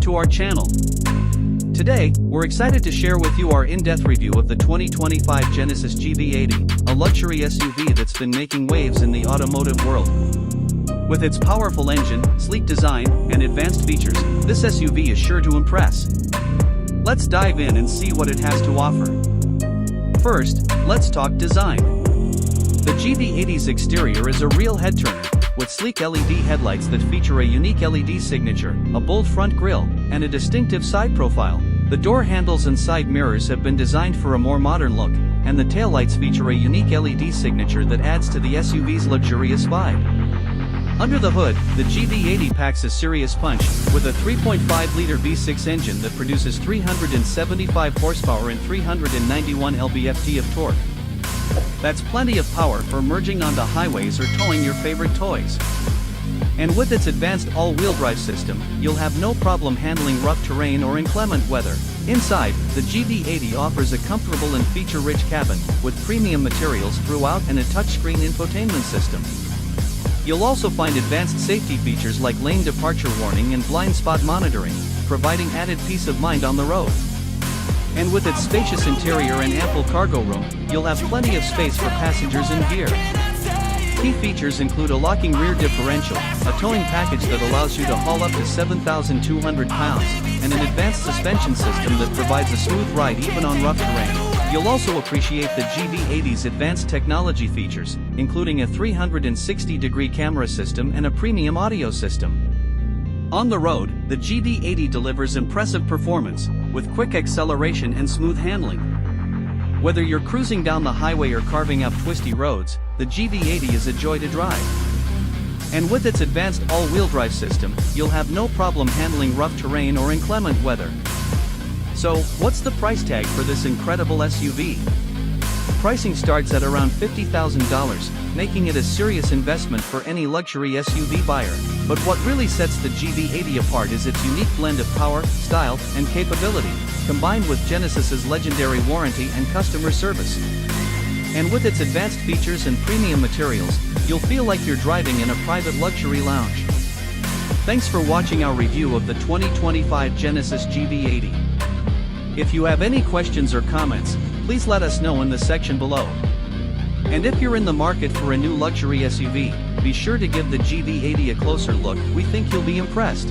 to our channel. Today, we're excited to share with you our in-depth review of the 2025 Genesis GV80, a luxury SUV that's been making waves in the automotive world. With its powerful engine, sleek design, and advanced features, this SUV is sure to impress. Let's dive in and see what it has to offer. First, let's talk design. The GV80's exterior is a real head-turner, with sleek LED headlights that feature a unique LED signature, a bold front grille, and a distinctive side profile. The door handles and side mirrors have been designed for a more modern look, and the taillights feature a unique LED signature that adds to the SUV's luxurious vibe. Under the hood, the GV80 packs a serious punch, with a 3.5-liter V6 engine that produces 375 horsepower and 391 lb-ft of torque. That's plenty of power for merging onto highways or towing your favorite toys. And with its advanced all-wheel drive system, you'll have no problem handling rough terrain or inclement weather. Inside, the GV80 offers a comfortable and feature-rich cabin, with premium materials throughout and a touchscreen infotainment system. You'll also find advanced safety features like lane departure warning and blind spot monitoring, providing added peace of mind on the road. And with its spacious interior and ample cargo room, you'll have plenty of space for passengers and gear. Key features include a locking rear differential, a towing package that allows you to haul up to 7,200 pounds, and an advanced suspension system that provides a smooth ride even on rough terrain. You'll also appreciate the GV80's advanced technology features, including a 360-degree camera system and a premium audio system. On the road, the GV80 delivers impressive performance, with quick acceleration and smooth handling. Whether you're cruising down the highway or carving up twisty roads, the GV80 is a joy to drive. And with its advanced all-wheel drive system, you'll have no problem handling rough terrain or inclement weather. So, what's the price tag for this incredible SUV? Pricing starts at around $50,000, making it a serious investment for any luxury SUV buyer. But what really sets the GV80 apart is its unique blend of power, style, and capability, combined with Genesis's legendary warranty and customer service. And with its advanced features and premium materials, you'll feel like you're driving in a private luxury lounge. Thanks for watching our review of the 2025 Genesis GV80. If you have any questions or comments, please let us know in the section below. And if you're in the market for a new luxury SUV, be sure to give the GV80 a closer look. We think you'll be impressed.